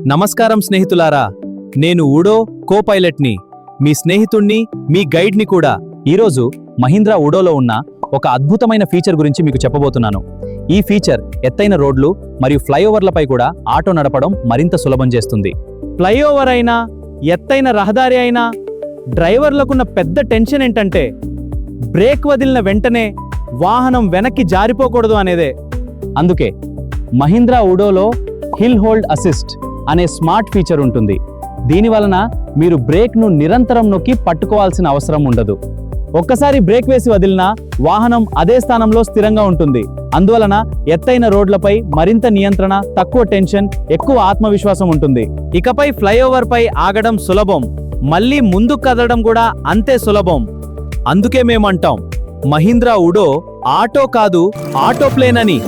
నమస్కారం స్నేహితులారా, నేను ఊడో కో-పైలట్ని, మీ స్నేహితుణ్ణి, మీ గైడ్ని కూడా. ఈరోజు మహీంద్రా ఊడోలో ఉన్న ఒక అద్భుతమైన ఫీచర్ గురించి మీకు చెప్పబోతున్నాను. ఈ ఫీచర్ ఎత్తైన రోడ్లు మరియు ఫ్లైఓవర్లపై కూడా ఆటో నడపడం మరింత సులభం చేస్తుంది. ఫ్లైఓవర్ అయినా, ఎత్తైన రహదారి అయినా, డ్రైవర్లకున్న పెద్ద టెన్షన్ ఏంటంటే బ్రేక్ వదిలిన వెంటనే వాహనం వెనక్కి జారిపోకూడదు అనేదే. అందుకే మహీంద్రా ఊడోలో హిల్ హోల్డ్ అసిస్ట్ అనే స్మార్ట్ ఫీచర్ ఉంటుంది. దీని వలన మీరు బ్రేక్ను నిరంతరం నొక్కి పట్టుకోవాల్సిన అవసరం ఉండదు. ఒక్కసారి బ్రేక్ వేసి వదిలినా వాహనం అదే స్థానంలో స్థిరంగా ఉంటుంది. అందువలన ఎత్తైన రోడ్లపై మరింత నియంత్రణ, తక్కువ టెన్షన్, ఎక్కువ ఆత్మవిశ్వాసం ఉంటుంది. ఇకపై ఫ్లైఓవర్ పై ఆగడం సులభం, మళ్ళీ ముందుకు కదలడం కూడా అంతే సులభం. అందుకే మేమంటాం, మహీంద్రా ఊడో ఆటో కాదు, ఆటో ప్లేన్ అని.